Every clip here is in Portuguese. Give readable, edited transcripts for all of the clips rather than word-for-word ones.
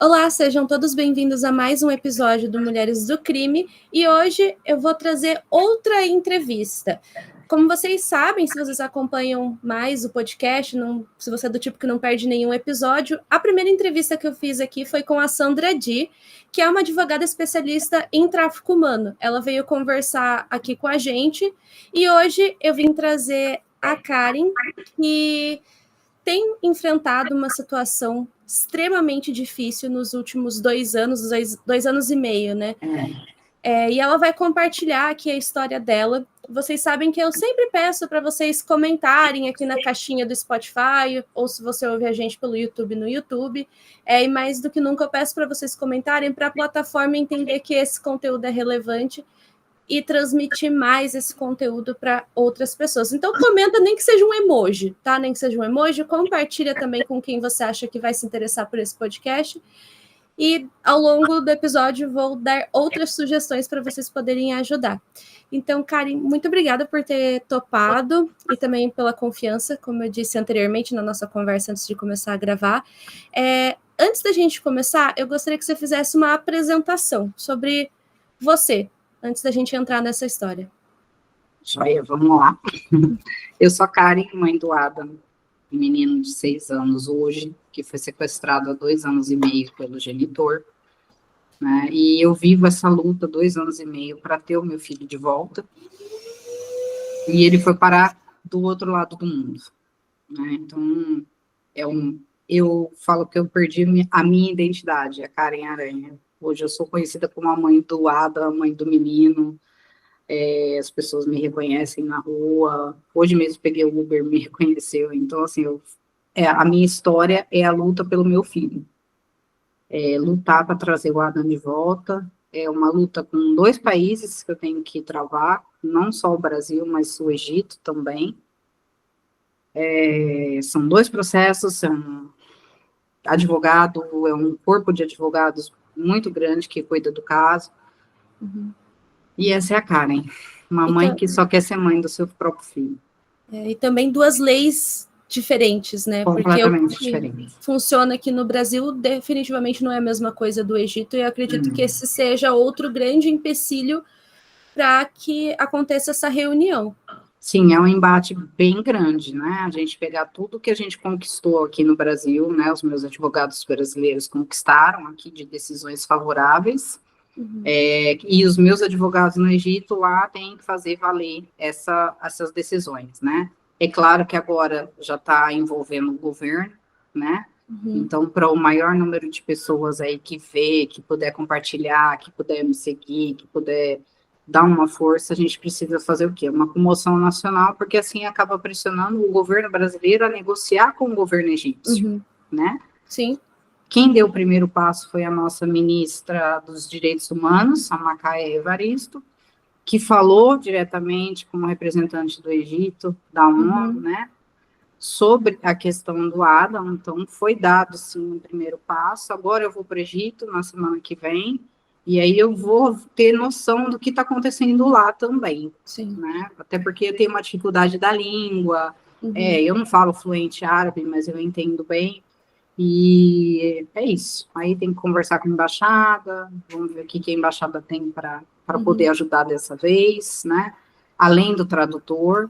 Olá, sejam todos bem-vindos a mais um episódio do Mulheres do Crime e hoje eu vou trazer outra entrevista. Como vocês sabem, se vocês acompanham mais o podcast, se você é do tipo que não perde nenhum episódio, a primeira entrevista que eu fiz aqui foi com a Sandra Di, que é uma advogada especialista em tráfico humano. Ela veio conversar aqui com a gente e hoje eu vim trazer a Karen, que tem enfrentado uma situação extremamente difícil nos últimos 2 anos, dois anos e meio, né? E ela vai compartilhar aqui a história dela. Vocês sabem que eu sempre peço para vocês comentarem aqui na caixinha do Spotify, ou se você ouve a gente pelo YouTube, no YouTube. E mais do que nunca eu peço para vocês comentarem, para a plataforma entender que esse conteúdo é relevante e transmitir mais esse conteúdo para outras pessoas. Então, comenta, nem que seja um emoji, tá? Nem que seja um emoji. Compartilha também com quem você acha que vai se interessar por esse podcast. E, ao longo do episódio, vou dar outras sugestões para vocês poderem ajudar. Então, Karen, muito obrigada por ter topado e também pela confiança, como eu disse anteriormente na nossa conversa antes de começar a gravar. Antes da gente começar, eu gostaria que você fizesse uma apresentação sobre você, antes da gente entrar nessa história. Joia, vamos lá. Eu sou a Karen, mãe do Adam, um menino de 6 anos hoje, que foi sequestrado há 2 anos e meio pelo genitor, né? E eu vivo essa luta 2 anos e meio para ter o meu filho de volta. E ele foi parar do outro lado do mundo, né? Então, eu falo que eu perdi a minha identidade, a Karen Aranha. Hoje eu sou conhecida como a mãe do Adam, a mãe do menino. As pessoas me reconhecem na rua. Hoje mesmo peguei o Uber, me reconheceu. Então, assim, a minha história é a luta pelo meu filho. Lutar para trazer o Adam de volta. É uma luta com 2 países que eu tenho que travar, não só o Brasil, mas o Egito também. São 2 processos, advogado, é um corpo de advogados muito grande que cuida do caso. Uhum. E essa é a Karen, uma mãe que só quer ser mãe do seu próprio filho. E também 2 leis diferentes, né? Completamente Porque diferente. Funciona aqui no Brasil, definitivamente não é a mesma coisa do Egito, e eu acredito que esse seja outro grande empecilho para que aconteça essa reunião. Sim, é um embate bem grande, né? A gente pegar tudo que a gente conquistou aqui no Brasil, né? Os meus advogados brasileiros conquistaram aqui de decisões favoráveis, e os meus advogados no Egito lá têm que fazer valer essas decisões, né? É claro que agora já está envolvendo o governo, né? Então, para o maior número de pessoas aí que vê, que puder compartilhar, que puder me seguir, que puder dar uma força, a gente precisa fazer o quê? Uma comoção nacional, porque assim acaba pressionando o governo brasileiro a negociar com o governo egípcio, né? Sim. Quem deu o primeiro passo foi a nossa ministra dos Direitos Humanos, a Macaé Evaristo, que falou diretamente como representante do Egito, da ONU, né, sobre a questão do Adam. Então, foi dado, sim, o primeiro passo. Agora eu vou para o Egito na semana que vem, e aí eu vou ter noção do que está acontecendo lá também, né? Até porque eu tenho uma dificuldade da língua, eu não falo fluente árabe, mas eu entendo bem, e é isso. Aí tem que conversar com a embaixada, vamos ver o que a embaixada tem para poder ajudar dessa vez, né? Além do tradutor.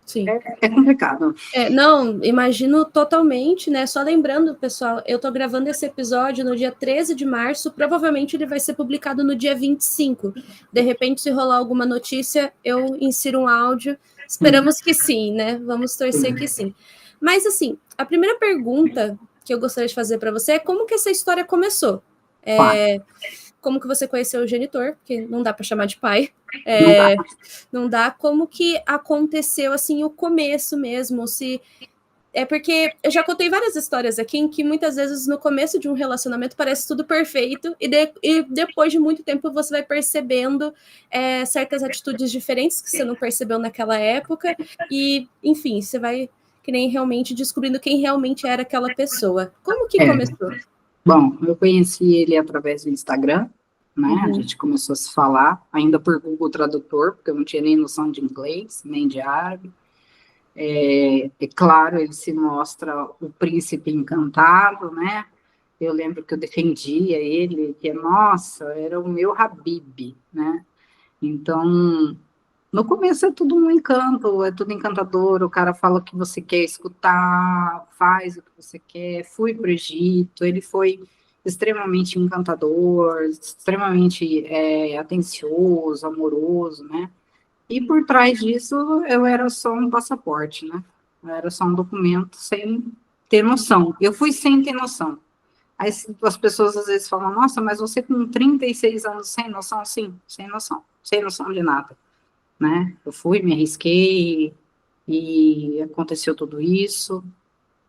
Sim. É complicado. Não, imagino totalmente, né? Só lembrando, pessoal, eu tô gravando esse episódio no dia 13 de março, provavelmente ele vai ser publicado no dia 25. De repente, se rolar alguma notícia, eu insiro um áudio. Esperamos que sim, né? Vamos torcer que sim. Mas, assim, a primeira pergunta que eu gostaria de fazer para você é como que essa história começou? Como que você conheceu o genitor, porque não dá para chamar de pai, não dá, como que aconteceu, assim, o começo mesmo, porque eu já contei várias histórias aqui em que muitas vezes no começo de um relacionamento parece tudo perfeito e depois de muito tempo você vai percebendo certas atitudes diferentes que você não percebeu naquela época e, enfim, você vai que nem realmente descobrindo quem realmente era aquela pessoa. Como que começou? Bom, eu conheci ele através do Instagram, né? A gente começou a se falar, ainda por Google Tradutor, porque eu não tinha nem noção de inglês, nem de árabe. Claro, ele se mostra o príncipe encantado, né? Eu lembro que eu defendia ele, que, nossa, era o meu Habib, né? Então, no começo é tudo um encanto, é tudo encantador, o cara fala o que você quer escutar, faz o que você quer. Fui para o Egito, ele foi extremamente encantador, extremamente atencioso, amoroso, né? E por trás disso, eu era só um passaporte, né? Eu era só um documento sem ter noção. Eu fui sem ter noção. Aí as pessoas às vezes falam, nossa, mas você com 36 anos sem noção? Sim, sem noção de nada, né? Eu fui, me arrisquei e aconteceu tudo isso.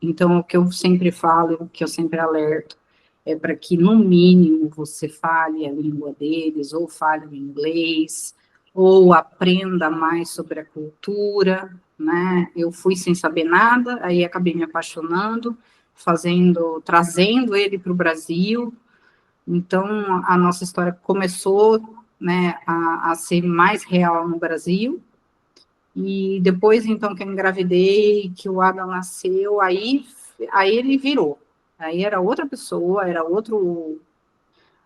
Então, o que eu sempre falo, o que eu sempre alerto, é para que, no mínimo, você fale a língua deles, ou fale o inglês, ou aprenda mais sobre a cultura, né? Eu fui sem saber nada, aí acabei me apaixonando, trazendo ele para o Brasil. Então, a nossa história começou, né, a ser mais real no Brasil, e depois, então, que eu engravidei, que o Adam nasceu, aí ele virou. Aí era outra pessoa, era outro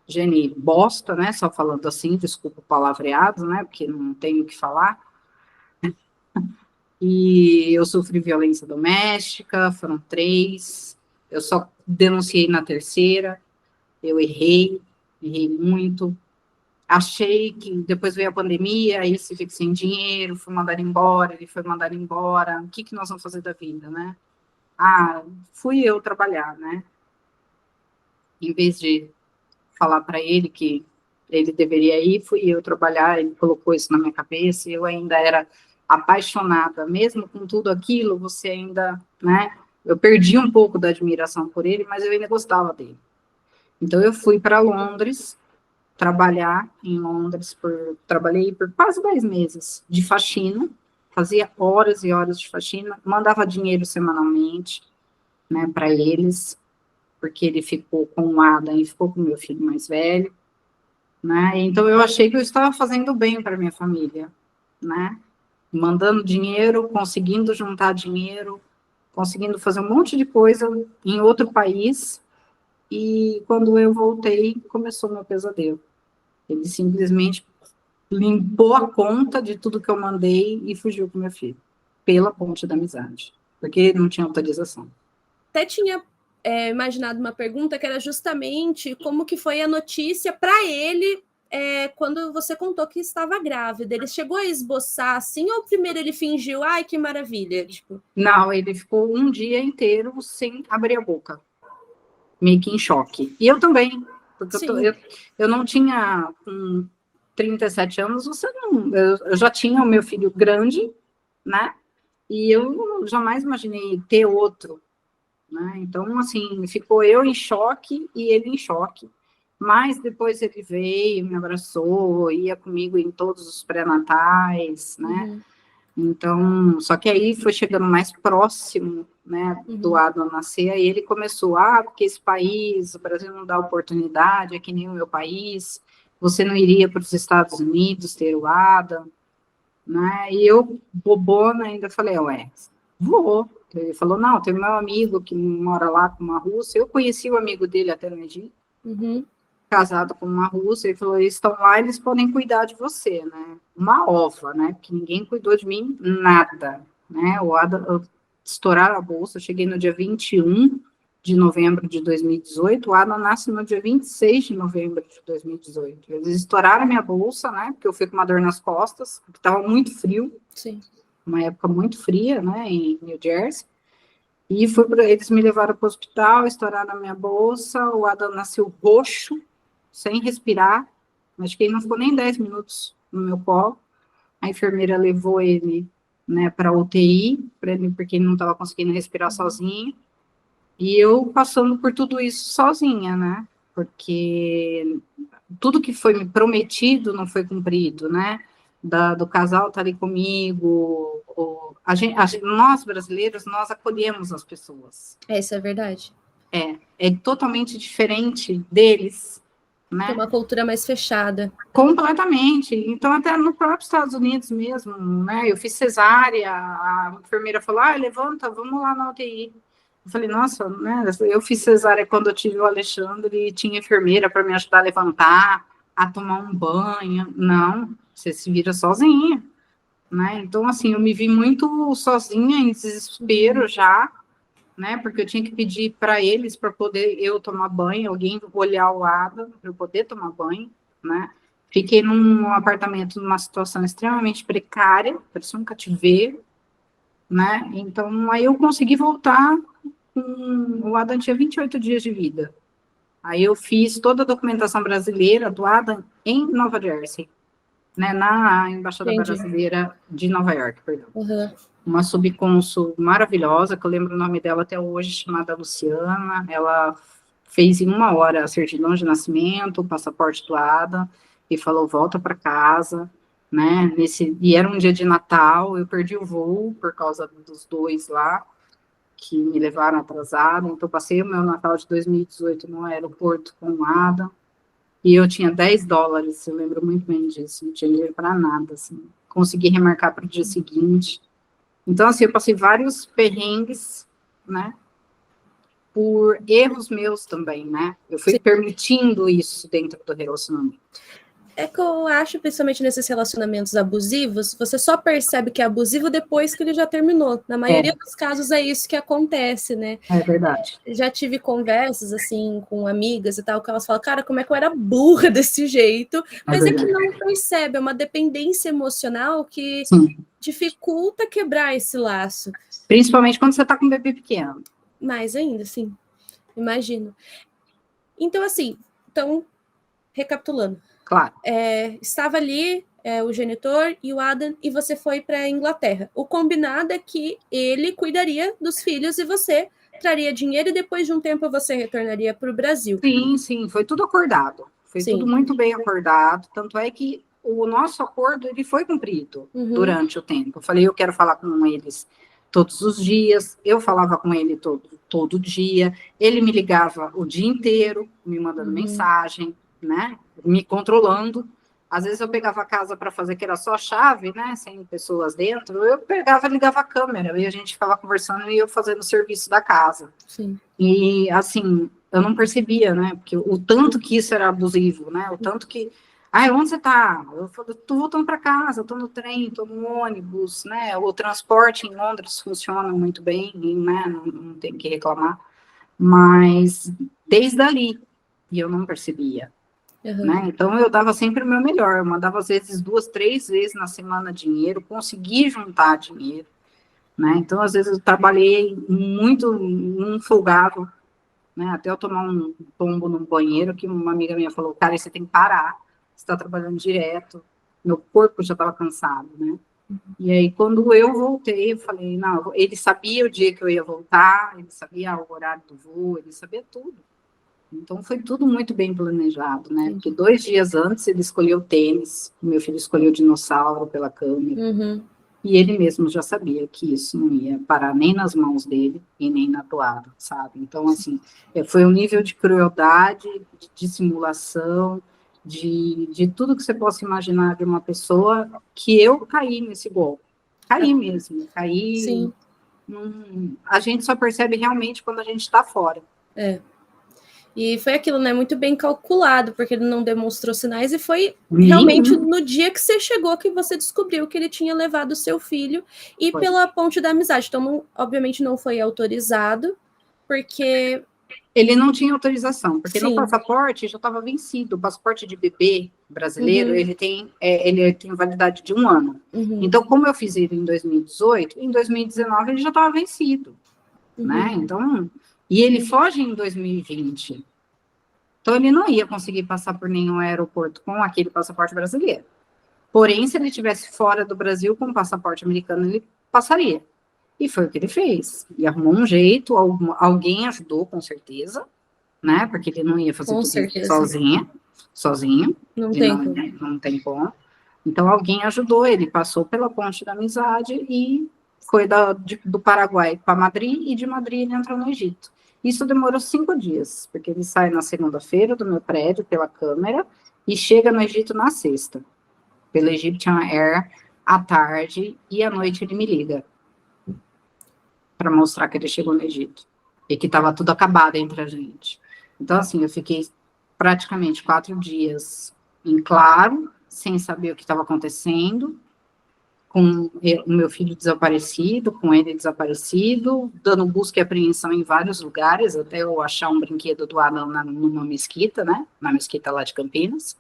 gene bosta, né? Só falando assim, desculpa o palavreado, né? Porque não tenho o que falar. E eu sofri violência doméstica, foram 3. Eu só denunciei na terceira. Eu errei muito. Achei que depois veio a pandemia, aí se fica sem dinheiro, fui mandado embora, ele foi mandado embora. O que nós vamos fazer da vida, né? Ah, fui eu trabalhar, né? Em vez de falar para ele que ele deveria ir, fui eu trabalhar, ele colocou isso na minha cabeça, e eu ainda era apaixonada, mesmo com tudo aquilo, você ainda, né? Eu perdi um pouco da admiração por ele, mas eu ainda gostava dele. Então eu fui para Londres, trabalhar em Londres, trabalhei por quase 10 meses de faxina, fazia horas e horas de faxina, mandava dinheiro semanalmente, né, para eles, porque ele ficou com o Adam e ficou com o meu filho mais velho, né, então eu achei que eu estava fazendo bem para minha família, né, mandando dinheiro, conseguindo juntar dinheiro, conseguindo fazer um monte de coisa em outro país, e quando eu voltei, começou meu pesadelo. Ele simplesmente limpou a conta de tudo que eu mandei e fugiu com meu filho, pela ponte da amizade, porque não tinha autorização. Até tinha imaginado uma pergunta que era justamente como que foi a notícia para ele quando você contou que estava grávida. Ele chegou a esboçar assim, ou primeiro ele fingiu, ai, que maravilha? Tipo... Não, ele ficou um dia inteiro sem abrir a boca, meio que em choque. E eu também, porque eu não tinha... 37 anos, eu já tinha o meu filho grande, né? E eu jamais imaginei ter outro, né? Então, assim, ficou eu em choque e ele em choque. Mas depois ele veio, me abraçou, ia comigo em todos os pré-natais, né? Uhum. Então, só que aí foi chegando mais próximo, né, do Adam nascer, aí ele começou, porque esse país, o Brasil não dá oportunidade, é que nem o meu país, você não iria para os Estados Unidos ter o Adam, né, e eu, bobona, ainda falei, vou. Ele falou, não, tem meu amigo que mora lá com uma russa, eu conheci o amigo dele até no Egito, casado com uma russa, ele falou, eles estão lá, eles podem cuidar de você, né, uma ova, né, porque ninguém cuidou de mim, nada, né, o Adam, estouraram a bolsa, eu cheguei no dia 21 de novembro de 2018, o Adam nasce no dia 26 de novembro de 2018, eles estouraram a minha bolsa, né, porque eu fui com uma dor nas costas, porque estava muito frio, sim, uma época muito fria, né, em New Jersey, e eles me levaram para o hospital, estouraram a minha bolsa, o Adam nasceu roxo, sem respirar, acho que ele não ficou nem 10 minutos no meu colo, a enfermeira levou ele, né, para a UTI, porque ele não estava conseguindo respirar sozinho, e eu passando por tudo isso sozinha, né, porque tudo que foi me prometido não foi cumprido, né, do casal estar ali comigo, nós brasileiros, nós acolhemos as pessoas. Isso é verdade. É totalmente diferente deles, né? Tem uma cultura mais fechada. Completamente. Então, até no próprio Estados Unidos mesmo, né? Eu fiz cesárea, a enfermeira falou, levanta, vamos lá na UTI. Eu falei, nossa, né? Eu fiz cesárea quando eu tive o Alexandre e tinha enfermeira para me ajudar a levantar, a tomar um banho. Não, você se vira sozinha, né? Então, assim, eu me vi muito sozinha, em desespero já, né? Porque eu tinha que pedir para eles para poder eu tomar banho, alguém olhar o lado para eu poder tomar banho, né? Fiquei num apartamento numa situação extremamente precária, parecia um cativeiro, né? Então, aí eu consegui voltar o Adam tinha 28 dias de vida. Aí eu fiz toda a documentação brasileira do Adam em Nova Jersey, né, na Embaixada Entendi. Brasileira de Nova York, perdão. Uhum. Uma subcônsul maravilhosa, que eu lembro o nome dela até hoje, chamada Luciana. Ela fez em 1 hora a certidão de nascimento, o passaporte do Adam, e falou, volta para casa, né, e era um dia de Natal, eu perdi o voo por causa dos dois lá, que me levaram atrasada, então passei o meu Natal de 2018 no aeroporto com o Adam, e eu tinha US$ 10, eu lembro muito bem disso, não tinha dinheiro para nada, assim, consegui remarcar para o dia seguinte. Então, assim, eu passei vários perrengues, né, por erros meus também, né, eu fui permitindo isso dentro do relacionamento. É que eu acho, principalmente nesses relacionamentos abusivos, você só percebe que é abusivo depois que ele já terminou. Na maioria dos casos é isso que acontece, né? É verdade. Já tive conversas, assim, com amigas e tal, que elas falam, cara, como é que eu era burra desse jeito? Mas é que não percebe, é uma dependência emocional que dificulta quebrar esse laço. Principalmente quando você tá com um bebê pequeno. Mais ainda, sim. Imagino. Então, assim, recapitulando. Claro. Estava ali o genitor e o Adam, e você foi para a Inglaterra. O combinado é que ele cuidaria dos filhos e você traria dinheiro e depois de um tempo você retornaria para o Brasil. Sim, foi tudo acordado. Foi tudo muito bem acordado. Tanto é que o nosso acordo ele foi cumprido durante o tempo. Eu falei, eu quero falar com eles todos os dias. Eu falava com ele todo dia. Ele me ligava o dia inteiro, me mandando mensagem, né? Me controlando. Às vezes eu pegava a casa para fazer que era só chave, né? Sem pessoas dentro. Eu pegava, ligava a câmera e a gente ficava conversando e eu fazendo o serviço da casa. Sim. E assim, eu não percebia, né? Porque o tanto que isso era abusivo, né? O tanto que. Onde você tá? Eu falo, tô voltando para casa, tô no trem, tô no ônibus, né? O transporte em Londres funciona muito bem, né? Não tem que reclamar. Mas desde ali, e eu não percebia. Né? Então eu dava sempre o meu melhor, eu mandava às vezes 2, 3 vezes na semana dinheiro, consegui juntar dinheiro, né? Então às vezes eu trabalhei muito, não folgava, né? Até eu tomar um tombo no banheiro, que uma amiga minha falou, cara, você tem que parar, você está trabalhando direto, meu corpo já estava cansado, né? E aí quando eu voltei, eu falei, não, ele sabia o dia que eu ia voltar, ele sabia o horário do voo, ele sabia tudo. Então, foi tudo muito bem planejado, né? Porque 2 dias antes, ele escolheu tênis, meu filho escolheu dinossauro pela câmera, e ele mesmo já sabia que isso não ia parar nem nas mãos dele e nem na toada, sabe? Então, assim, foi um nível de crueldade, de dissimulação, de tudo que você possa imaginar de uma pessoa que eu caí nesse golpe. Caí mesmo, caí. Sim. A gente só percebe realmente quando a gente está fora. E foi aquilo, né? Muito bem calculado, porque ele não demonstrou sinais e foi realmente no dia que você chegou que você descobriu que ele tinha levado o seu filho e pela ponte da amizade. Então, obviamente, não foi autorizado, porque... Ele não tinha autorização, porque no passaporte já estava vencido. O passaporte de bebê brasileiro, ele tem validade de 1 ano. Então, como eu fiz ele em 2018, em 2019 ele já estava vencido, né? Então... E ele foge em 2020. Então, ele não ia conseguir passar por nenhum aeroporto com aquele passaporte brasileiro. Porém, se ele estivesse fora do Brasil com o passaporte americano, ele passaria. E foi o que ele fez. E arrumou um jeito, alguém ajudou, com certeza, né? Porque ele não ia fazer tudo sozinho. Não tem como. Então, alguém ajudou, ele passou pela ponte da amizade e foi do Paraguai para Madrid, e de Madrid ele entrou no Egito. Isso demorou 5 dias, porque ele sai na segunda-feira do meu prédio pela câmera e chega no Egito na sexta, pela Egyptian Air, à tarde, e à noite ele me liga para mostrar que ele chegou no Egito. e que estava tudo acabado entre a gente. Então, assim, eu fiquei praticamente 4 dias em claro, sem saber o que estava acontecendo, com o meu filho desaparecido, com ele desaparecido, dando busca e apreensão em vários lugares, até eu achar um brinquedo do Adam numa mesquita, né? Na mesquita lá de Campinas,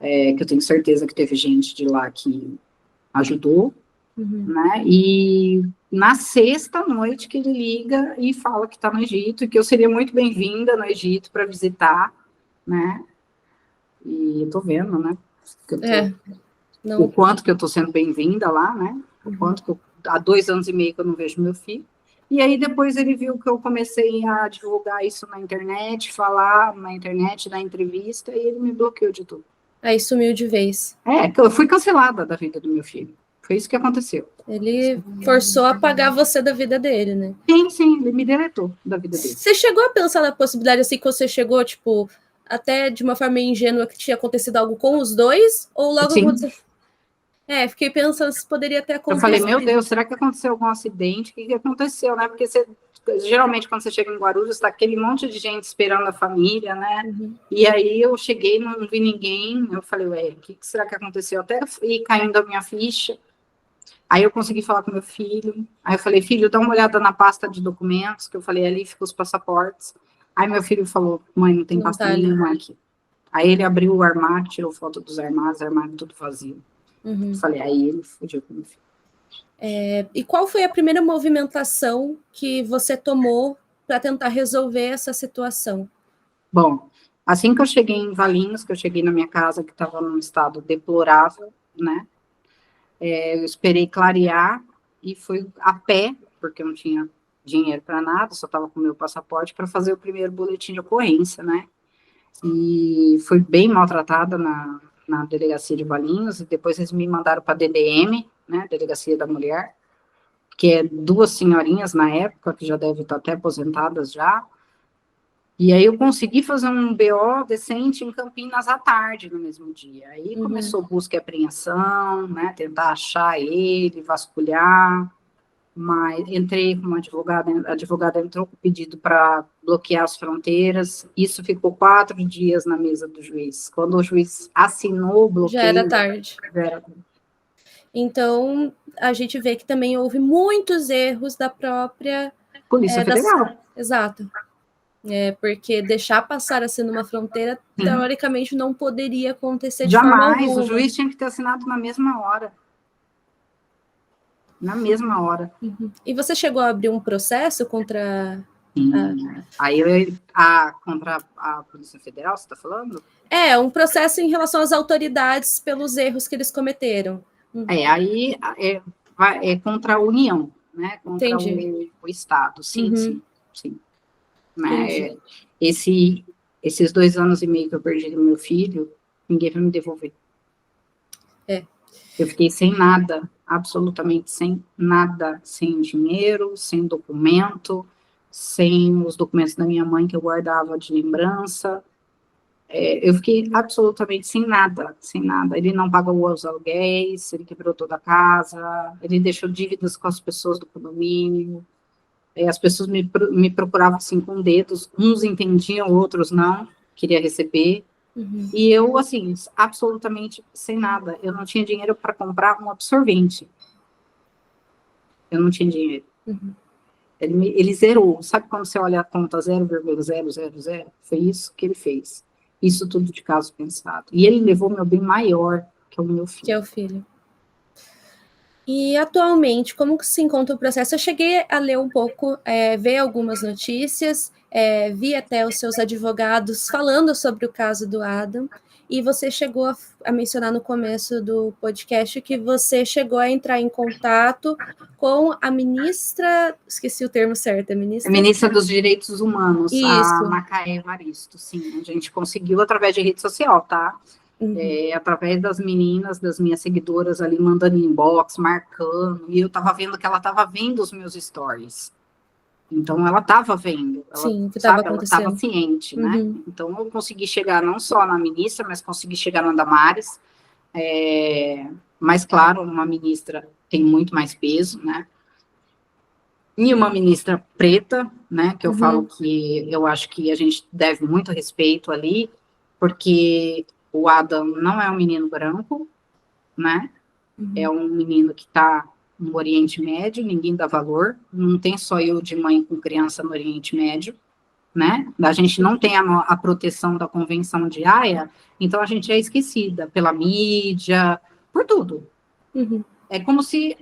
que eu tenho certeza que teve gente de lá que ajudou, né? E na sexta noite que ele liga e fala que está no Egito, e que eu seria muito bem-vinda no Egito para visitar, né? E eu tô vendo, né? Que eu tô, o quanto que eu tô sendo bem-vinda lá, né? O quanto que há 2 anos e meio que eu não vejo meu filho. E aí depois ele viu que eu comecei a divulgar isso na internet, falar na internet, na entrevista, e ele me bloqueou de tudo. Aí sumiu de vez. Eu fui cancelada da vida do meu filho. Foi isso que aconteceu. Ele forçou a apagar você da vida dele, né? Sim, ele me deletou da vida dele. Você chegou a pensar na possibilidade, assim, que você chegou, tipo, até de uma forma ingênua, que tinha acontecido algo com os dois? Ou logo aconteceu? Fiquei pensando se poderia ter acontecido. Eu falei, meu Deus, será que aconteceu algum acidente? O que aconteceu, né? Porque geralmente, quando você chega em Guarulhos, está aquele monte de gente esperando a família, né? E aí eu cheguei, não vi ninguém. Eu falei, o que será que aconteceu? Até ir caindo a minha ficha. Aí eu consegui falar com meu filho. Aí eu falei, filho, dá uma olhada na pasta de documentos, que eu falei, ali ficam os passaportes. Aí meu filho falou, mãe, não tem pasta nenhuma aqui. Aí ele abriu o armário, tirou foto dos armários, armário tudo vazio. Falei, aí ele fugiu com meu filho. E qual foi a primeira movimentação que você tomou para tentar resolver essa situação? Bom, assim que eu cheguei em Valinhos, que eu cheguei na minha casa, que estava num estado deplorável, né? Eu esperei clarear e fui a pé, porque eu não tinha dinheiro para nada, só estava com o meu passaporte, para fazer o primeiro boletim de ocorrência, né? E fui bem maltratada na delegacia de Valinhos, e depois eles me mandaram para a DDM, né, Delegacia da Mulher, que é 2 senhorinhas na época, que já devem estar até aposentadas já, e aí eu consegui fazer um BO decente em Campinas à tarde, no mesmo dia. Aí começou busca e apreensão, né, tentar achar ele, vasculhar, mas entrei com uma advogada, a advogada entrou com pedido para bloquear as fronteiras, isso ficou 4 dias na mesa do juiz. Quando o juiz assinou o bloqueio... Já era tarde. Então, a gente vê que também houve muitos erros da própria... Polícia Federal. Exato. Porque deixar passar assim numa fronteira, teoricamente, não poderia acontecer de forma alguma. Jamais, o juiz tinha que ter assinado na mesma hora. Na mesma hora. E você chegou a abrir um processo contra... Aí, contra a Polícia Federal, você está falando? Um processo em relação às autoridades pelos erros que eles cometeram. Aí é contra a União, né? Contra o Estado, sim. Né? Esses 2 anos e meio que eu perdi do meu filho, ninguém vai me devolver. Eu fiquei sem nada, absolutamente sem nada, sem dinheiro, sem documento, sem os documentos da minha mãe que eu guardava de lembrança. Eu fiquei absolutamente sem nada. Ele não pagou os aluguéis, ele quebrou toda a casa, ele deixou dívidas com as pessoas do condomínio. As pessoas me procuravam assim com dedos, uns entendiam, outros não, queria receber. E eu, assim, absolutamente sem nada. Eu não tinha dinheiro para comprar um absorvente. Eu não tinha dinheiro. Ele zerou. Sabe quando você olha a conta 0,000? Foi isso que ele fez. Isso tudo de caso pensado. E ele levou meu bem maior, que é o meu filho. Que é o filho. E atualmente, como que se encontra o processo? Eu cheguei a ler um pouco, ver algumas notícias, vi até os seus advogados falando sobre o caso do Adam, e você chegou a mencionar no começo do podcast que você chegou a entrar em contato com a ministra, esqueci o termo certo, ministra dos Direitos Humanos, isso. A Macaé Evaristo, sim, a gente conseguiu através de rede social, tá? Através das meninas, das minhas seguidoras ali, mandando inbox, marcando, e eu tava vendo que ela tava vendo os meus stories. Então, ela tava vendo. Sim, que tava acontecendo. Ela tava ciente, né? Então, eu consegui chegar não só na ministra, mas consegui chegar na Damares. Mas, claro, uma ministra tem muito mais peso, né? e uma ministra preta, né, que eu Uhum. falo que eu acho que a gente deve muito respeito ali, porque o Adam não é um menino branco, né, é um menino que está no Oriente Médio, ninguém dá valor, não tem só eu de mãe com criança no Oriente Médio, né, a gente não tem a proteção da Convenção de Haia, então a gente é esquecida pela mídia, por tudo. Uhum. É como se,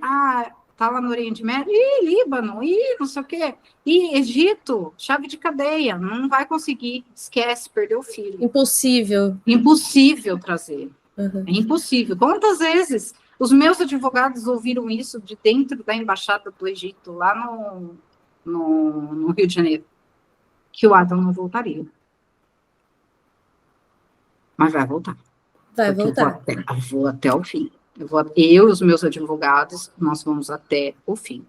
tá lá no Oriente Médio, ih, Líbano, ih, não sei o quê, ih, Egito, chave de cadeia, não vai conseguir, esquece, perdeu o filho. Impossível. Impossível trazer, Uhum. é impossível. Quantas vezes os meus advogados ouviram isso de dentro da embaixada do Egito, lá no Rio de Janeiro, que o Adam não voltaria. Mas vai voltar. Vai Porque voltar. eu vou até o fim. Eu e os meus advogados, nós vamos até o fim.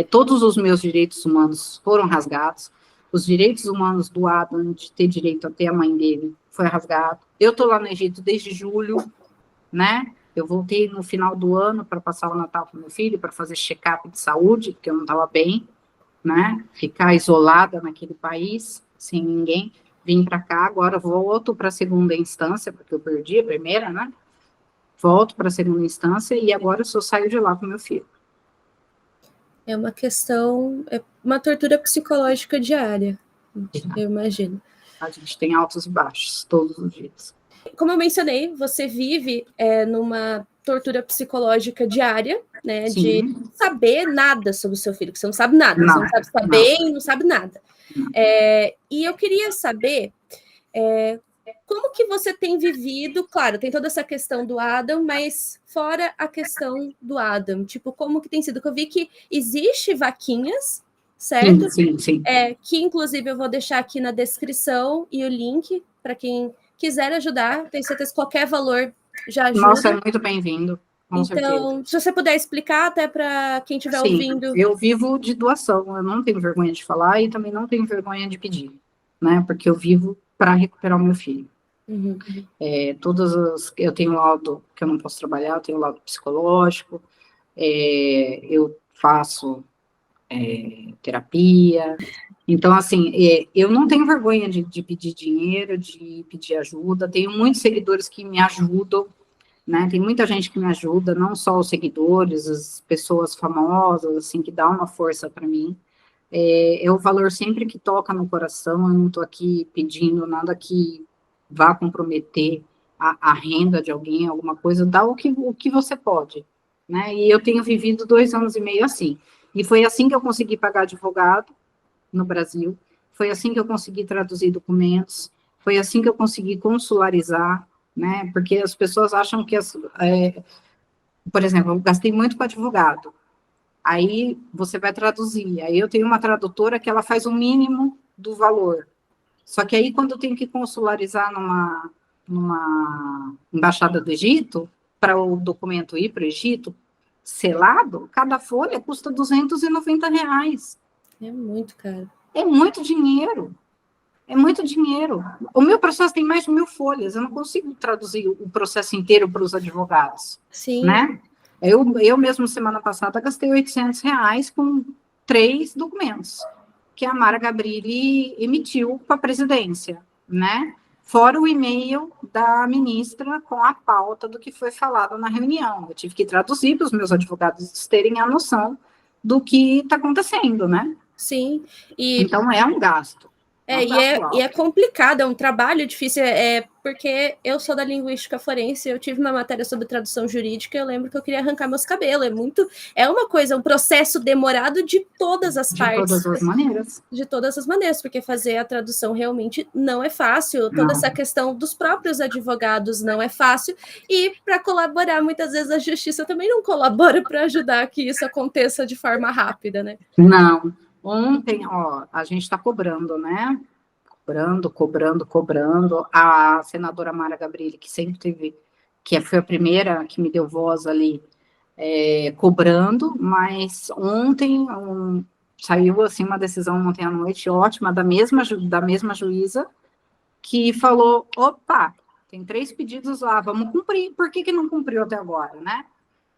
Todos os meus direitos humanos foram rasgados. Os direitos humanos do Adam de ter direito a ter a mãe dele foi rasgado. Eu estou lá no Egito desde julho, né? Eu voltei no final do ano para passar o Natal com meu filho, para fazer check-up de saúde, porque eu não estava bem, né? Ficar isolada naquele país, sem ninguém. Vim para cá, agora volto para a segunda instância, porque eu perdi a primeira, né? Volto para a segunda instância e agora eu só saio de lá com meu filho. É uma questão, é uma tortura psicológica diária, eu imagino. A gente tem altos e baixos todos os dias. Como eu mencionei, você vive numa tortura psicológica diária, né? Sim. De saber nada sobre o seu filho, que você não sabe nada, você não sabe estar bem, não sabe nada. E eu queria saber como que você tem vivido, claro, tem toda essa questão do Adam, mas fora a questão do Adam, tipo, como que tem sido? Que eu vi que existe vaquinhas, certo? Sim. Que inclusive eu vou deixar aqui na descrição e o link para quem quiser ajudar, tenho certeza que qualquer valor já ajuda. Nossa, é muito bem-vindo, com então, certeza. se você puder explicar até para quem estiver ouvindo. Eu vivo de doação, eu não tenho vergonha de falar e também não tenho vergonha de pedir, né? Porque eu vivo para recuperar o meu filho. Uhum. Eu tenho laudo que eu não posso trabalhar, eu tenho laudo psicológico, eu faço terapia. Então, assim, eu não tenho vergonha de pedir dinheiro, de pedir ajuda. Tenho muitos seguidores que me ajudam, né? Tem muita gente que me ajuda, não só os seguidores, as pessoas famosas, assim, que dá uma força para mim. É o valor sempre que toca no coração. Eu não estou aqui pedindo nada que vá comprometer a renda de alguém, alguma coisa. Dá o que você pode, né? E eu tenho vivido 2 anos e meio assim. E foi assim que eu consegui pagar advogado no Brasil, foi assim que eu consegui traduzir documentos, foi assim que eu consegui consularizar, né? Porque as pessoas acham que, por exemplo, eu gastei muito com advogado, aí você vai traduzir, aí eu tenho uma tradutora que ela faz o mínimo do valor, só que aí quando eu tenho que consularizar numa embaixada do Egito, para o documento ir para o Egito, selado, cada folha custa R$290. É muito caro. É muito dinheiro. É muito dinheiro. O meu processo tem mais de 1.000 folhas. Eu não consigo traduzir o processo inteiro para os advogados. Sim. Né? Eu mesmo, semana passada, gastei R$800 com 3 documentos que a Mara Gabrilli emitiu para a presidência, né? Fora o e-mail da ministra com a pauta do que foi falado na reunião. Eu tive que traduzir para os meus advogados terem a noção do que está acontecendo, né? Sim. Então, é um gasto. E é complicado, é um trabalho difícil, porque eu sou da linguística forense, eu tive uma matéria sobre tradução jurídica, eu lembro que eu queria arrancar meus cabelos, um processo demorado de todas as partes. De todas as maneiras. De todas as maneiras, porque fazer a tradução realmente não é fácil, toda essa questão dos próprios advogados não é fácil, e para colaborar, muitas vezes a justiça também não colabora para ajudar que isso aconteça de forma rápida, né? Não. Ontem, a gente está cobrando, né? Cobrando. A senadora Mara Gabrilli, que sempre teve, que foi a primeira que me deu voz ali, cobrando, mas ontem saiu assim uma decisão ontem à noite ótima da mesma juíza, que falou: opa, tem 3 pedidos lá, vamos cumprir. Por que não cumpriu até agora, né?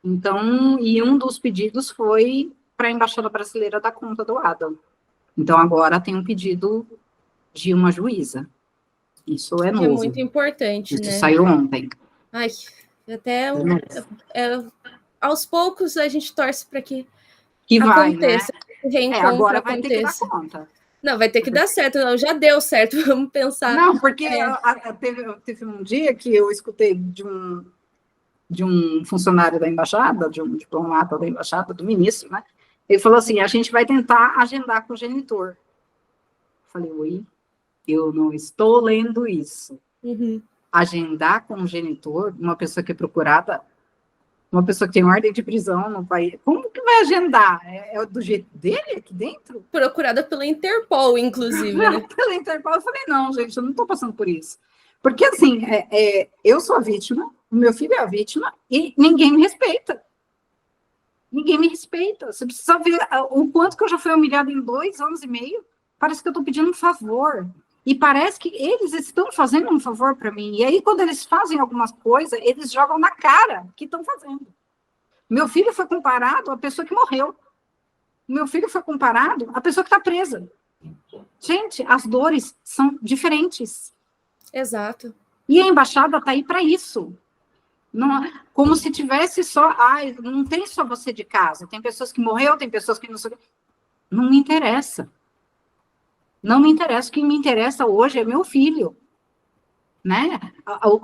Então, e um dos pedidos foi para a Embaixada Brasileira dar conta do Adam. Então, agora tem um pedido de uma juíza. Isso é novo. É muito importante, Isso né? saiu ontem. Ai, até aos poucos a gente torce para que aconteça, vai, né? reencontro agora aconteça. Vai ter que dar conta. Não, vai ter que dar certo. Não, já deu certo, vamos pensar. Não, porque teve um dia que eu escutei de um funcionário da embaixada, de um diplomata da embaixada, do ministro, né? Ele falou assim, a gente vai tentar agendar com o genitor. Eu falei, oi, eu não estou lendo isso. Uhum. Agendar com o genitor, uma pessoa que é procurada, uma pessoa que tem ordem de prisão no país, como que vai agendar? É do jeito dele aqui dentro? Procurada pela Interpol, inclusive, né? Pela Interpol, eu falei, não, gente, eu não estou passando por isso. Porque, assim, eu sou a vítima, o meu filho é a vítima, e ninguém me respeita. Ninguém me respeita. Você precisa ver o quanto que eu já fui humilhada em 2 anos e meio. Parece que eu estou pedindo um favor. E parece que eles estão fazendo um favor para mim. E aí, quando eles fazem algumas coisas, eles jogam na cara que estão fazendo. Meu filho foi comparado à pessoa que morreu. Meu filho foi comparado à pessoa que está presa. Gente, as dores são diferentes. Exato. E a embaixada está aí para isso. Não, como se tivesse só... não tem só você de casa. Tem pessoas que morreu, tem pessoas que não... Não me interessa. Não me interessa. O que me interessa hoje é meu filho. Né?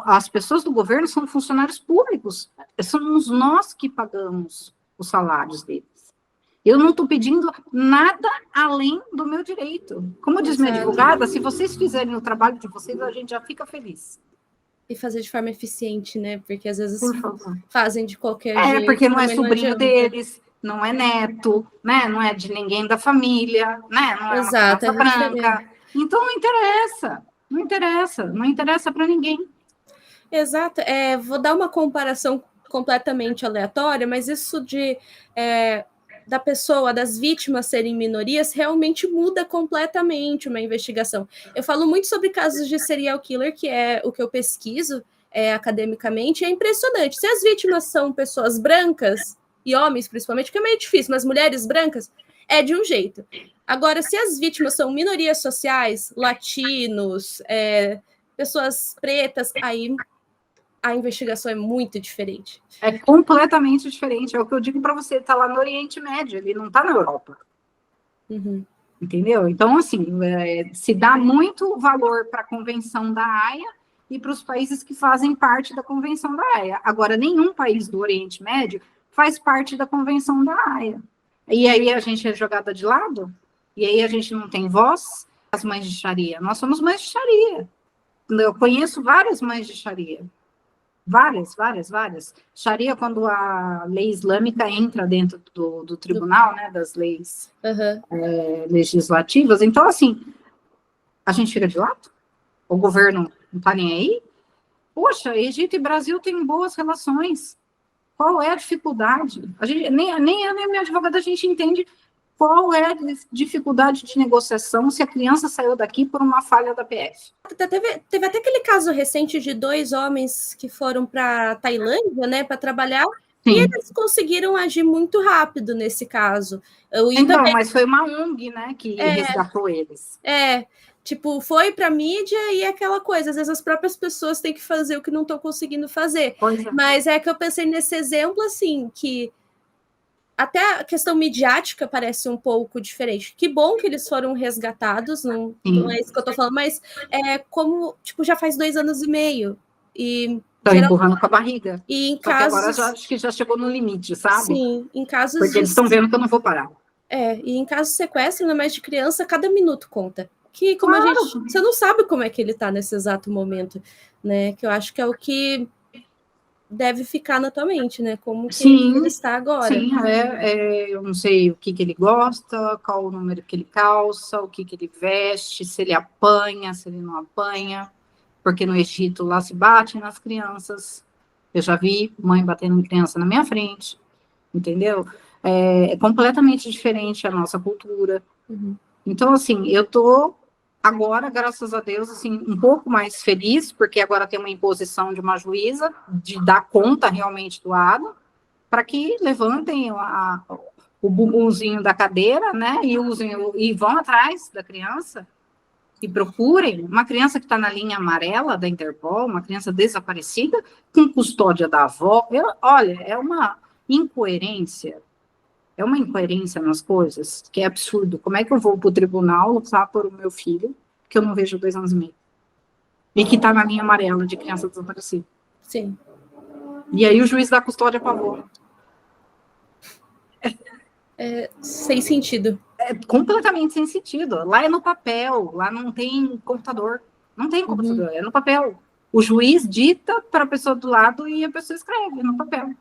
As pessoas do governo são funcionários públicos. Somos nós que pagamos os salários deles. Eu não estou pedindo nada além do meu direito. Como diz minha advogada, se vocês fizerem o trabalho de vocês, a gente já fica feliz. E fazer de forma eficiente, né? Porque às vezes fazem de qualquer jeito. Porque não é sobrinho deles, não é neto, né? Não é de ninguém da família, né? Não é uma criança branca. Então não interessa, não interessa, não interessa para ninguém. Exato. Vou dar uma comparação completamente aleatória, mas isso da pessoa, das vítimas serem minorias, realmente muda completamente uma investigação. Eu falo muito sobre casos de serial killer, que é o que eu pesquiso academicamente, é impressionante. Se as vítimas são pessoas brancas, e homens principalmente, que é meio difícil, mas mulheres brancas, é de um jeito. Agora, se as vítimas são minorias sociais, latinos, pessoas pretas, aí a investigação é muito diferente. É completamente diferente. É o que eu digo para você, está lá no Oriente Médio, ele não está na Europa. Uhum. Entendeu? Então, assim, se dá muito valor para a Convenção da Haia e para os países que fazem parte da Convenção da Haia. Agora, nenhum país do Oriente Médio faz parte da Convenção da Haia. E aí a gente é jogada de lado? E aí a gente não tem voz? As mães de Sharia. Nós somos mães de Sharia. Eu conheço várias mães de Sharia. Várias. Sharia, quando a lei islâmica entra dentro do tribunal, né, das leis legislativas. Então, assim, a gente fica de lado? O governo não está nem aí? Poxa, Egito e Brasil têm boas relações. Qual é a dificuldade? A gente, nem eu nem a minha advogada, a gente entende qual é a dificuldade de negociação se a criança saiu daqui por uma falha da PF. Teve até aquele caso recente de 2 homens que foram para Tailândia, né, para trabalhar, Sim. E eles conseguiram agir muito rápido nesse caso. Então, também, mas foi uma ONG, né, que resgatou eles. Tipo, foi para a mídia e aquela coisa, às vezes as próprias pessoas têm que fazer o que não estão conseguindo fazer. Mas é que eu pensei nesse exemplo, assim, que até a questão midiática parece um pouco diferente. Que bom que eles foram resgatados, não é isso que eu estou falando, mas como, tipo, já faz 2 anos e meio. Estão empurrando com a barriga. E em casos... agora acho que já chegou no limite, sabe? Sim, em casos... Porque eles estão vendo que eu não vou parar. E em casos de sequestro, ainda mais de criança, cada minuto conta. Que como a gente... Você não sabe como é que ele está nesse exato momento, né? Que eu acho que é o que deve ficar na tua mente, né? Como que ele está agora. Sim, eu não sei o que ele gosta, qual o número que ele calça, o que ele veste, se ele apanha, se ele não apanha, porque no Egito lá se bate nas crianças. Eu já vi mãe batendo em criança na minha frente, entendeu? É completamente diferente a nossa cultura. Uhum. Então, assim, eu tô agora, graças a Deus, assim, um pouco mais feliz, porque agora tem uma imposição de uma juíza de dar conta realmente do Adam, para que levantem o bumbumzinho da cadeira, né? E vão atrás da criança e procurem uma criança que está na linha amarela da Interpol, uma criança desaparecida, com custódia da avó. Olha, é uma incoerência nas coisas que é absurdo. Como é que eu vou para o tribunal lutar por o meu filho, que eu não vejo 2 anos e meio, e que está na linha amarela de criança desaparecida? Sim. E aí o juiz dá custódia para a avó. Sem sentido. É completamente sem sentido. Lá é no papel, lá não tem computador. Não tem computador, é no papel. O juiz dita para a pessoa do lado e a pessoa escreve no papel.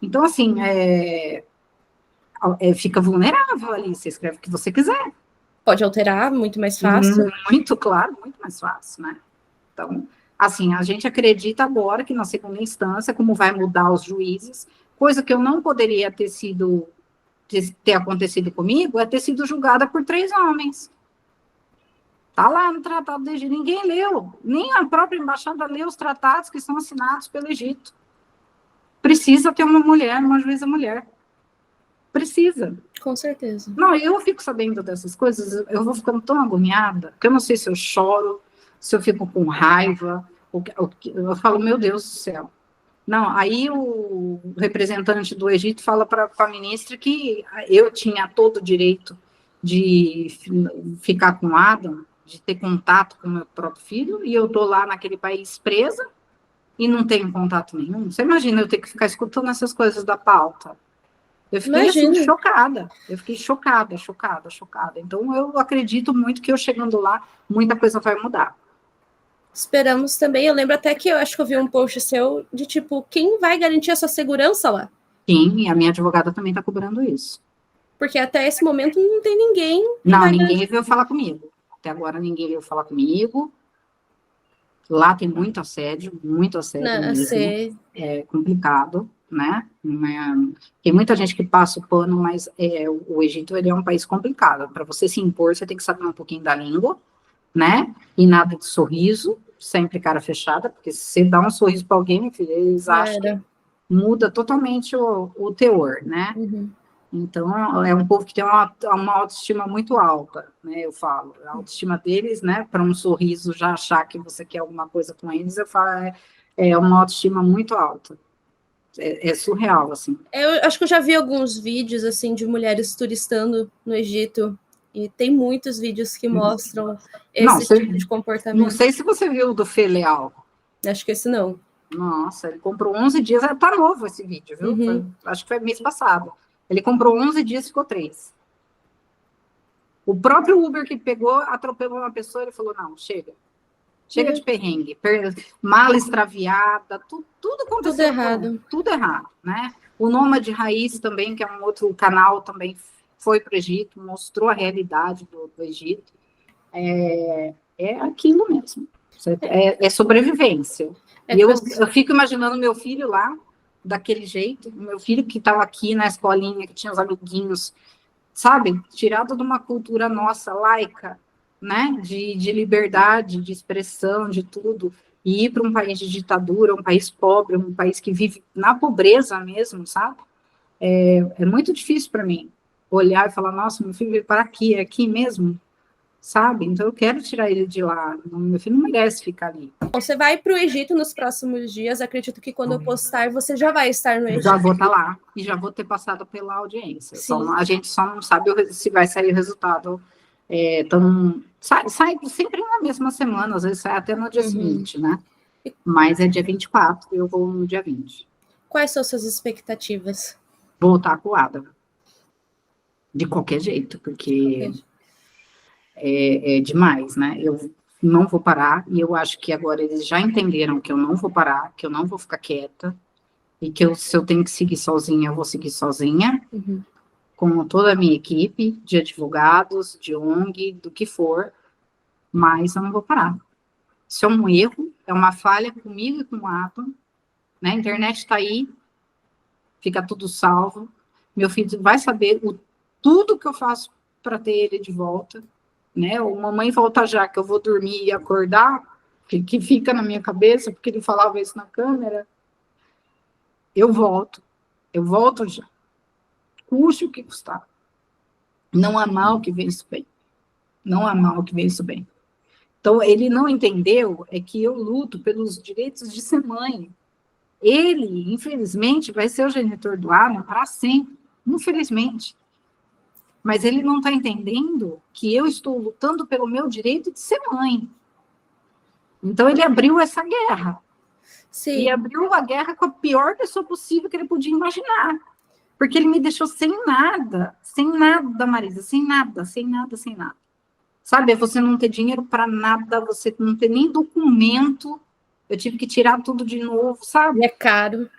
Então, assim, fica vulnerável ali, você escreve o que você quiser. Pode alterar, muito mais fácil. Muito claro, muito mais fácil, né? Então, assim, a gente acredita agora que na segunda instância, como vai mudar os juízes, coisa que eu não poderia ter acontecido comigo, é ter sido julgada por 3 homens. Está lá no Tratado do Egito, ninguém leu, nem a própria embaixada leu os tratados que são assinados pelo Egito. Precisa ter uma mulher, uma juíza mulher. Precisa. Com certeza. Não, eu fico sabendo dessas coisas, eu vou ficando tão agoniada, que eu não sei se eu choro, se eu fico com raiva, eu falo, meu Deus do céu. Não, aí o representante do Egito fala para a ministra que eu tinha todo o direito de ficar com Adam, de ter contato com o meu próprio filho, e eu estou lá naquele país presa e não tenho contato nenhum. Você imagina eu ter que ficar escutando essas coisas da pauta? Eu fiquei assim, chocada. Eu fiquei chocada. Então, eu acredito muito que eu chegando lá, muita coisa vai mudar. Esperamos também. Eu lembro até que eu acho que eu vi um post seu de tipo, quem vai garantir a sua segurança lá? Sim, e a minha advogada também está cobrando isso. Porque até esse momento não tem ninguém. Não, ninguém veio falar comigo. Até agora ninguém veio falar comigo. Lá tem muito assédio mesmo. É complicado, né? Tem muita gente que passa o pano, mas o Egito ele é um país complicado. Para você se impor, você tem que saber um pouquinho da língua, né? E nada de sorriso, sempre cara fechada, porque se você dá um sorriso para alguém, eles acham que muda totalmente o teor, né? Então, é um povo que tem uma autoestima muito alta, né? Eu falo, a autoestima deles, né? Para um sorriso já achar que você quer alguma coisa com eles, eu falo, é uma autoestima muito alta. É surreal, assim. Eu acho que eu já vi alguns vídeos, assim, de mulheres turistando no Egito, e tem muitos vídeos que mostram esse tipo de comportamento. Não sei se você viu o do Fê Leal. Acho que esse não. Nossa, ele comprou 11 dias, tá novo esse vídeo, viu? Acho que foi mês passado. Ele comprou 11 dias e ficou 3. O próprio Uber que pegou, atropelou uma pessoa, ele falou, não, chega de perrengue, mala extraviada, tudo aconteceu. Tudo errado. Tudo errado, né? O Nômade Raiz também, que é um outro canal, também foi para o Egito, mostrou a realidade do Egito. É aquilo mesmo. É sobrevivência. E eu fico imaginando meu filho lá, daquele jeito, meu filho que estava aqui na escolinha, que tinha os amiguinhos, sabe? Tirado de uma cultura nossa, laica, né? De liberdade, de expressão, de tudo, e ir para um país de ditadura, um país pobre, um país que vive na pobreza mesmo, sabe? É muito difícil para mim olhar e falar, nossa, meu filho veio para aqui, é aqui mesmo, sabe? Então eu quero tirar ele de lá, meu filho não merece ficar ali. Bom, você vai para o Egito nos próximos dias, acredito que quando eu postar, você já vai estar no Egito. Já vou estar lá, e já vou ter passado pela audiência. A gente só não sabe se vai sair o resultado. Então, sai sempre na mesma semana, às vezes sai até no dia seguinte, né? Mas é dia 24, eu vou no dia 20. Quais são suas expectativas? Voltar com o Adam. De qualquer jeito, porque é demais, né? Eu não vou parar, e eu acho que agora eles já entenderam que eu não vou parar, que eu não vou ficar quieta, e que se eu tenho que seguir sozinha, eu vou seguir sozinha, com toda a minha equipe de advogados, de ONG, do que for, mas eu não vou parar. Isso é um erro, é uma falha comigo e com o Adam, né? A internet está aí, fica tudo salvo, meu filho vai saber tudo que eu faço para ter ele de volta, né? O mamãe volta já, que eu vou dormir e acordar, que fica na minha cabeça, porque ele falava isso na câmera. Eu volto já. custe o que custar. Não há mal que vença o bem. Não há mal que vença o bem. Então, ele não entendeu que eu luto pelos direitos de ser mãe. Ele, infelizmente, vai ser o genitor do Adam para sempre. Infelizmente. Mas ele não está entendendo que eu estou lutando pelo meu direito de ser mãe. Então, ele abriu essa guerra. Sim. E abriu a guerra com a pior pessoa possível que ele podia imaginar. Porque ele me deixou sem nada, Marisa, sem nada. Sabe, você não ter dinheiro para nada, você não ter nem documento, eu tive que tirar tudo de novo, sabe? É caro.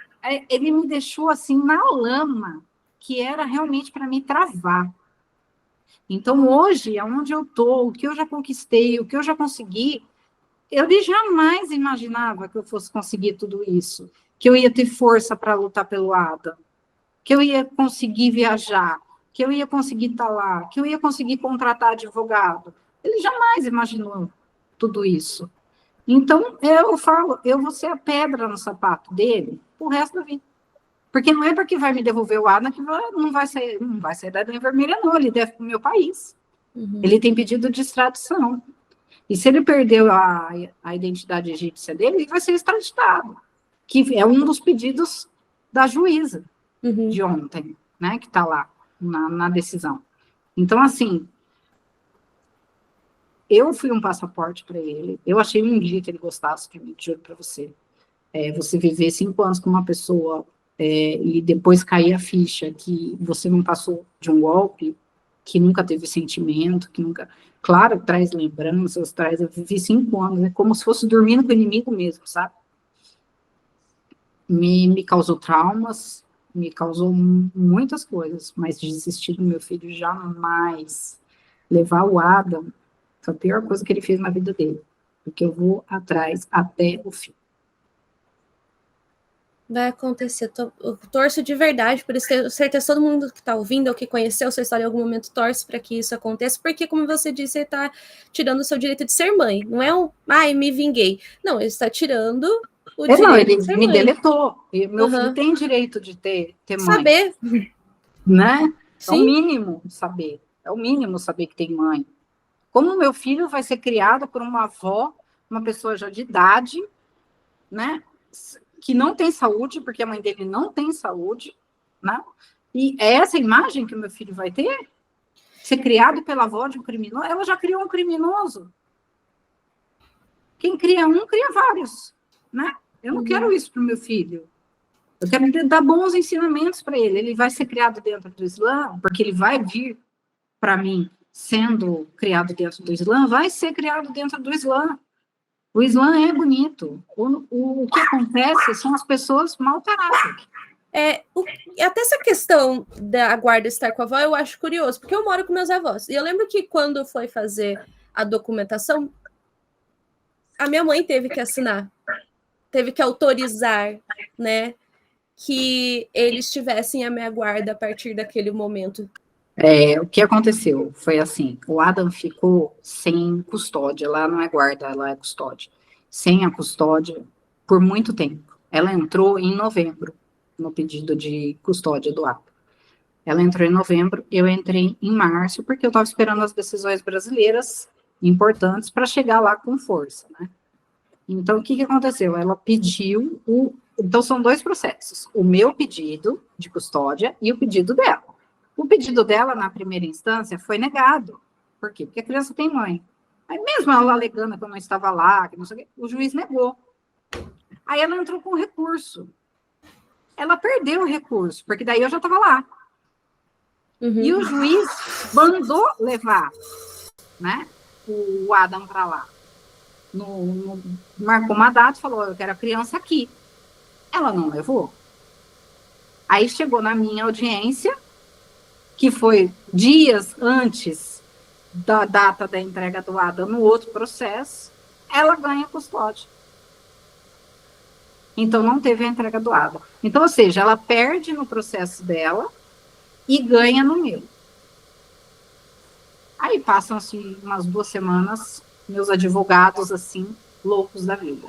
Ele me deixou assim na lama, que era realmente para me travar. Então, hoje, aonde eu estou, o que eu já conquistei, o que eu já consegui, eu jamais imaginava que eu fosse conseguir tudo isso, que eu ia ter força para lutar pelo Adam, que eu ia conseguir viajar, que eu ia conseguir estar lá, que eu ia conseguir contratar advogado. Ele jamais imaginou tudo isso. Então, eu falo, eu vou ser a pedra no sapato dele o resto da vida. Porque não é porque vai me devolver o Adam que não vai sair da linha vermelha, não. Ele deve para o meu país. Uhum. Ele tem pedido de extradição. E se ele perdeu a identidade egípcia dele, ele vai ser extraditado. Que é um dos pedidos da juíza de ontem, né? Que está lá na decisão. Então, assim, eu fui um passaporte para ele. Eu achei um dia que ele gostasse de mim, juro para você. Você viver 5 anos com uma pessoa e depois cair a ficha que você não passou de um golpe, que nunca teve sentimento, que nunca... Claro, traz lembranças, eu vivi 5 anos, é como se fosse dormindo com o inimigo mesmo, sabe? Me causou traumas, me causou muitas coisas, mas desistir do meu filho jamais. Levar o Adam foi a pior coisa que ele fez na vida dele, porque eu vou atrás até o fim. Vai acontecer. Eu torço de verdade, por isso tenho certeza todo mundo que está ouvindo ou que conheceu sua história em algum momento torce para que isso aconteça, porque, como você disse, ele está tirando o seu direito de ser mãe. Não é me vinguei. Não, ele está tirando o direito de ser mãe. Ele me deletou. E meu filho tem direito de ter mãe. Saber. Né? Sim. É o mínimo saber. É o mínimo saber que tem mãe. Como meu filho vai ser criado por uma avó, uma pessoa já de idade, né? Que não tem saúde, porque a mãe dele não tem saúde, né? E é essa imagem que o meu filho vai ter? Ser criado pela avó de um criminoso? Ela já criou um criminoso. Quem cria um, cria vários, né? Eu não quero isso para o meu filho. Eu quero dar bons ensinamentos para ele. Ele vai ser criado dentro do Islã, porque ele vai vir para mim sendo criado dentro do Islã, vai ser criado dentro do Islã. O Islã é bonito. O que acontece são as pessoas mau caráter. Até essa questão da guarda estar com a avó, eu acho curioso, porque eu moro com meus avós. E eu lembro que quando foi fazer a documentação, a minha mãe teve que assinar, teve que autorizar, né, que eles tivessem a minha guarda a partir daquele momento. O que aconteceu foi assim, o Adam ficou sem custódia, lá não é guarda, lá é custódia, sem a custódia por muito tempo. Ela entrou em novembro, no pedido de custódia do Adam. Ela entrou em novembro, eu entrei em março, porque eu estava esperando as decisões brasileiras importantes para chegar lá com força, né? Então, o que aconteceu? Ela pediu Então, são 2 processos, o meu pedido de custódia e o pedido dela. O pedido dela, na primeira instância, foi negado. Por quê? Porque a criança tem mãe. Aí mesmo ela alegando que eu não estava lá, que não sei o quê, o juiz negou. Aí ela entrou com recurso. Ela perdeu o recurso, porque daí eu já estava lá. E o juiz mandou levar, né, o Adam para lá. Marcou uma data e falou, eu quero a criança aqui. Ela não levou. Aí chegou na minha audiência, que foi dias antes da data da entrega do Adam no outro processo, ela ganha custódia. Então, não teve a entrega do Adam. Então, ou seja, ela perde no processo dela e ganha no meu. Aí passam-se umas 2 semanas, meus advogados, assim, loucos da vida.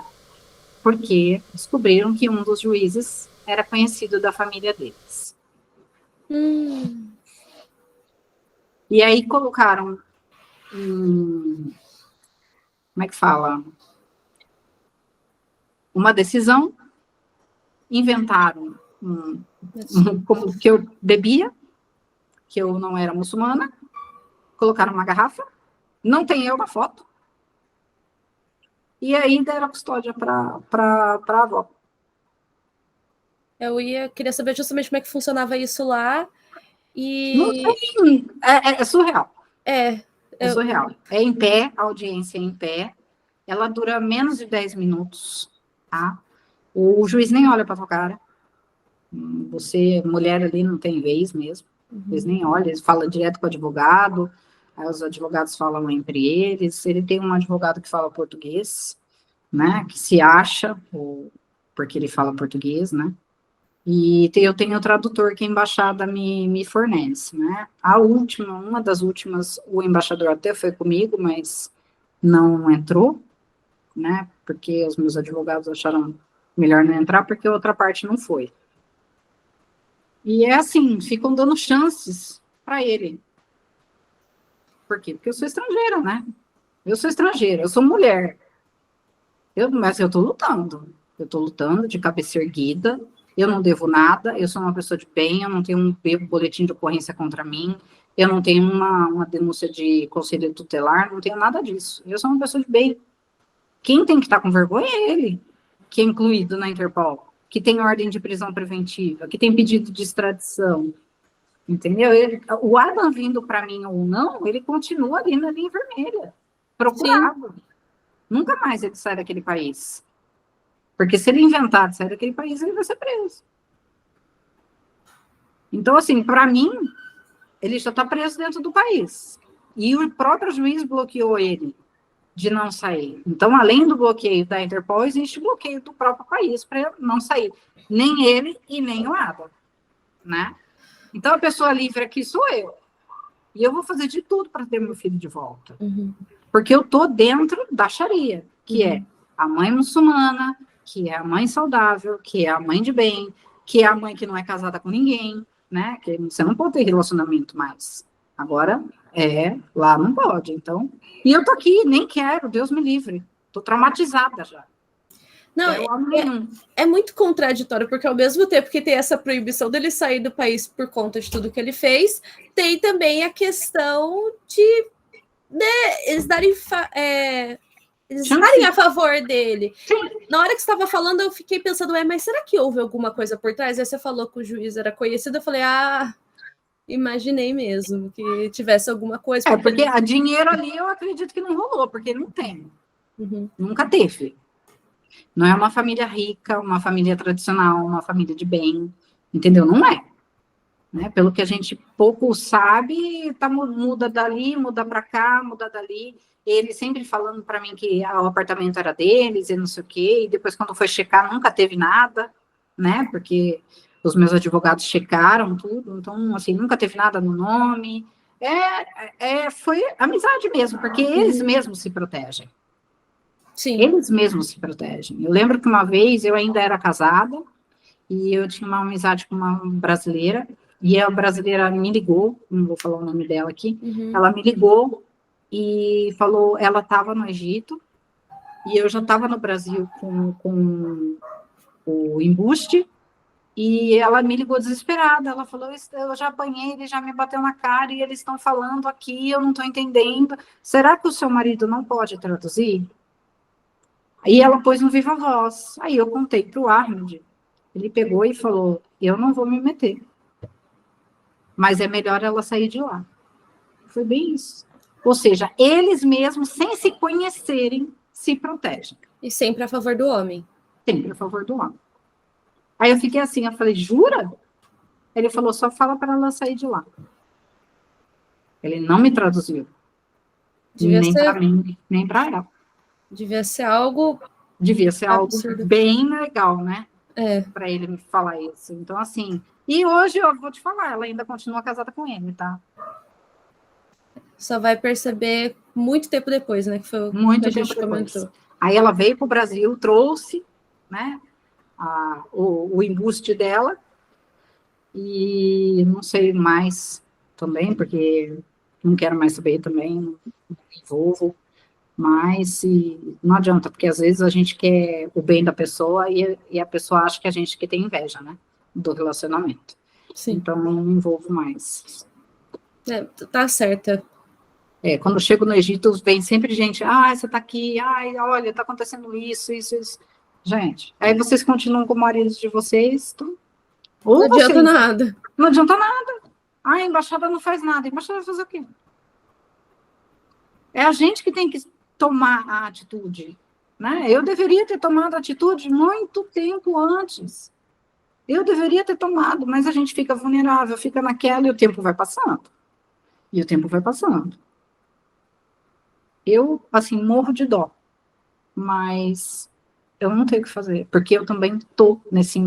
Porque descobriram que um dos juízes era conhecido da família deles. E aí colocaram, como é que fala? Uma decisão, inventaram como que eu bebia, que eu não era muçulmana, colocaram uma garrafa, não tem eu na foto, e aí deram a custódia para a avó. Eu queria saber justamente como é que funcionava isso lá. Não tem, é surreal. É surreal. É em pé, a audiência é em pé, ela dura menos de 10 minutos, tá? O juiz nem olha para tua cara. Você, mulher ali, não tem vez mesmo. Eles nem olham, eles falam direto com o advogado, aí os advogados falam entre eles. Ele tem um advogado que fala português, né? Que se acha, porque ele fala português, né? E eu tenho o tradutor que a embaixada me fornece, né? Uma das últimas, o embaixador até foi comigo, mas não entrou, né? Porque os meus advogados acharam melhor não entrar, porque a outra parte não foi. E é assim, ficam dando chances para ele. Por quê? Porque eu sou estrangeira, né? Eu sou estrangeira, eu sou mulher. Mas eu estou lutando. Eu estou lutando de cabeça erguida. Eu não devo nada. Eu sou uma pessoa de bem. Eu não tenho um boletim de ocorrência contra mim. Eu não tenho uma denúncia de conselho tutelar. Não tenho nada disso. Eu sou uma pessoa de bem. Quem tem que estar com vergonha é ele, que é incluído na Interpol, que tem ordem de prisão preventiva, que tem pedido de extradição. Entendeu? O Adam vindo para mim ou não, ele continua ali na linha vermelha, procurado. Sim. Nunca mais ele sai daquele país. Porque se ele inventar de sair daquele país, ele vai ser preso. Então, assim, para mim, ele já está preso dentro do país. E o próprio juiz bloqueou ele de não sair. Então, além do bloqueio da Interpol, existe bloqueio do próprio país para não sair. Nem ele e nem o Adam, né? Então, a pessoa livre aqui sou eu. E eu vou fazer de tudo para ter meu filho de volta. Porque eu tô dentro da Sharia, que é a mãe muçulmana, que é a mãe saudável, que é a mãe de bem, que é a mãe que não é casada com ninguém, né? Que você não pode ter relacionamento mais. Agora, lá não pode, então. E eu tô aqui, nem quero, Deus me livre. Tô traumatizada já. Não, é muito contraditório, porque ao mesmo tempo que tem essa proibição dele sair do país por conta de tudo que ele fez, tem também a questão de eles darem a favor dele. Na hora que você estava falando, eu fiquei pensando, mas será que houve alguma coisa por trás? Aí você falou que o juiz era conhecido, eu falei, imaginei mesmo que tivesse alguma coisa. Porque a dinheiro ali eu acredito que não rolou, porque não tem. Nunca teve. Não é uma família rica, uma família tradicional, uma família de bem, entendeu? Não é. Né? Pelo que a gente pouco sabe, muda dali, muda para cá, muda dali. Ele sempre falando para mim que o apartamento era deles e não sei o quê, e depois quando foi checar nunca teve nada, né? Porque os meus advogados checaram tudo, então assim, nunca teve nada no nome. Foi amizade mesmo, porque eles mesmos se protegem. Sim. Eles mesmos se protegem. Eu lembro que uma vez eu ainda era casada e eu tinha uma amizade com uma brasileira, e a brasileira me ligou, não vou falar o nome dela aqui, ela me ligou e falou, ela estava no Egito, e eu já estava no Brasil com o embuste, e ela me ligou desesperada, ela falou, eu já apanhei, ele já me bateu na cara, e eles estão falando aqui, eu não estou entendendo, será que o seu marido não pode traduzir? Aí ela pôs no Viva Voz, aí eu contei para o Ahmed, ele pegou e falou, eu não vou me meter, mas é melhor ela sair de lá. Foi bem isso. Ou seja, eles mesmos, sem se conhecerem, se protegem. E sempre a favor do homem. Sempre a favor do homem. Aí eu fiquei assim, eu falei, jura? Ele falou, só fala para ela sair de lá. Ele não me traduziu. Nem para mim, nem para ela. Devia ser algo absurdo. Bem legal, né? Para ele me falar isso. Então, assim... E hoje, eu vou te falar, ela ainda continua casada com ele, tá? Só vai perceber muito tempo depois, né? Que foi muito que a gente depois. Comentou. Aí ela veio para o Brasil, trouxe, né? O embuste dela. E não sei mais também, porque não quero mais saber também, não me envolvo. Mas não adianta, porque às vezes a gente quer o bem da pessoa e a pessoa acha que a gente que tem inveja, né? Do relacionamento. Sim. Então, não me envolvo mais. Tá certa. Quando eu chego no Egito, vem sempre gente, você tá aqui, olha, tá acontecendo isso. Gente, aí vocês continuam com o marido de vocês, não adianta nada. Não adianta nada. A embaixada não faz nada. A embaixada vai fazer o quê? É a gente que tem que tomar a atitude, né? Eu deveria ter tomado a atitude muito tempo antes. Eu deveria ter tomado, mas a gente fica vulnerável, fica naquela e o tempo vai passando. E o tempo vai passando. Eu, assim, morro de dó, mas eu não tenho o que fazer, porque eu também estou nesse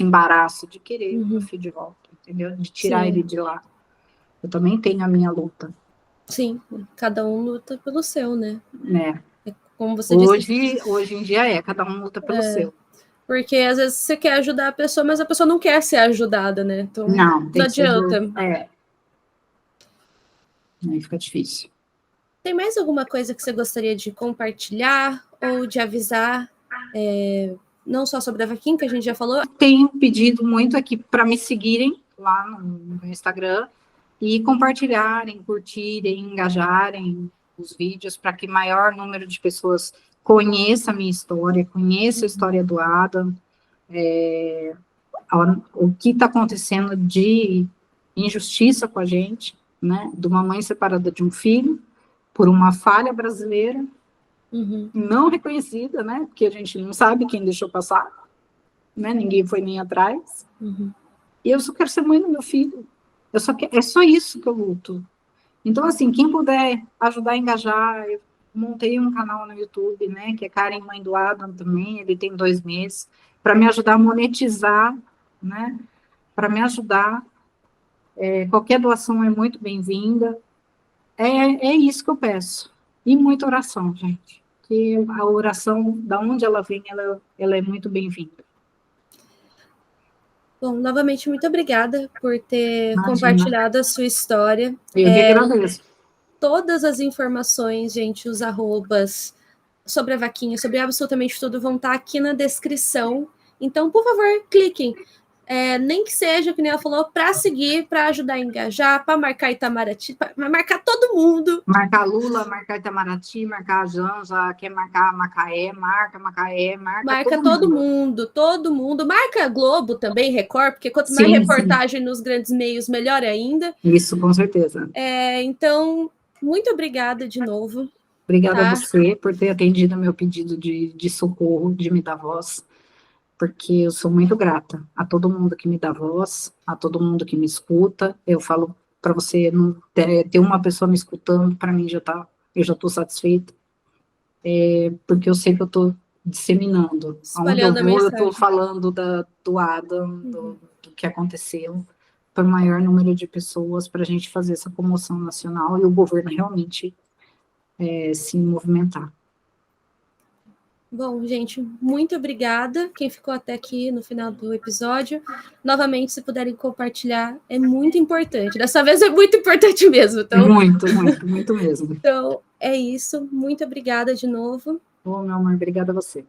embaraço de querer o meu filho de volta, entendeu? De tirar ele de lá. Eu também tenho a minha luta. Sim, cada um luta pelo seu, né? Como você disse. Hoje em dia cada um luta pelo seu. Porque às vezes você quer ajudar a pessoa, mas a pessoa não quer ser ajudada, né? Então, não adianta. Aí fica difícil. Tem mais alguma coisa que você gostaria de compartilhar ou de avisar? Não só sobre a vaquinha, que a gente já falou. Tenho pedido muito aqui para me seguirem lá no Instagram e compartilharem, curtirem, engajarem os vídeos para que maior número de pessoas conheça a minha história, conheça a história do Adam, o que está acontecendo de injustiça com a gente, né? De uma mãe separada de um filho, por uma falha brasileira, não reconhecida, né? Porque a gente não sabe quem deixou passar, né? Ninguém foi nem atrás. E eu só quero ser mãe do meu filho. É só isso que eu luto. Então, assim, quem puder ajudar a engajar, eu montei um canal no YouTube, né? Que é Karen Mãe do Adam também, ele tem 2 meses, para me ajudar a monetizar, né? Para me ajudar. Qualquer doação é muito bem-vinda. É isso que eu peço. E muita oração, gente. Que a oração, da onde ela vem, ela é muito bem-vinda. Bom, novamente, muito obrigada por ter compartilhado a sua história. Eu que agradeço. Todas as informações, gente, os arrobas sobre a vaquinha, sobre absolutamente tudo, vão estar aqui na descrição. Então, por favor, cliquem. Nem que seja, que nem ela falou, para seguir, para ajudar a engajar, para marcar Itamaraty, para marcar todo mundo. Marcar Lula, marcar Itamaraty, marcar a Janja, quer marcar Macaé, marca Macaé, marca todo mundo. Marca a Globo também, Record, porque quanto mais reportagem nos grandes meios, melhor ainda. Isso, com certeza. Então, muito obrigada de novo. Obrigada a você por ter atendido meu pedido de socorro, de me dar voz, porque eu sou muito grata a todo mundo que me dá voz, a todo mundo que me escuta. Eu falo para você, não ter uma pessoa me escutando, para mim eu já estou satisfeita, porque eu sei que eu estou disseminando. Onde eu vou, eu estou falando do Adam, do que aconteceu, para o maior número de pessoas, para a gente fazer essa comoção nacional e o governo realmente se movimentar. Bom, gente, muito obrigada. Quem ficou até aqui no final do episódio, novamente, se puderem compartilhar, é muito importante. Dessa vez é muito importante mesmo. Então... Muito mesmo. Então, é isso. Muito obrigada de novo. Bom, meu amor, obrigada a você.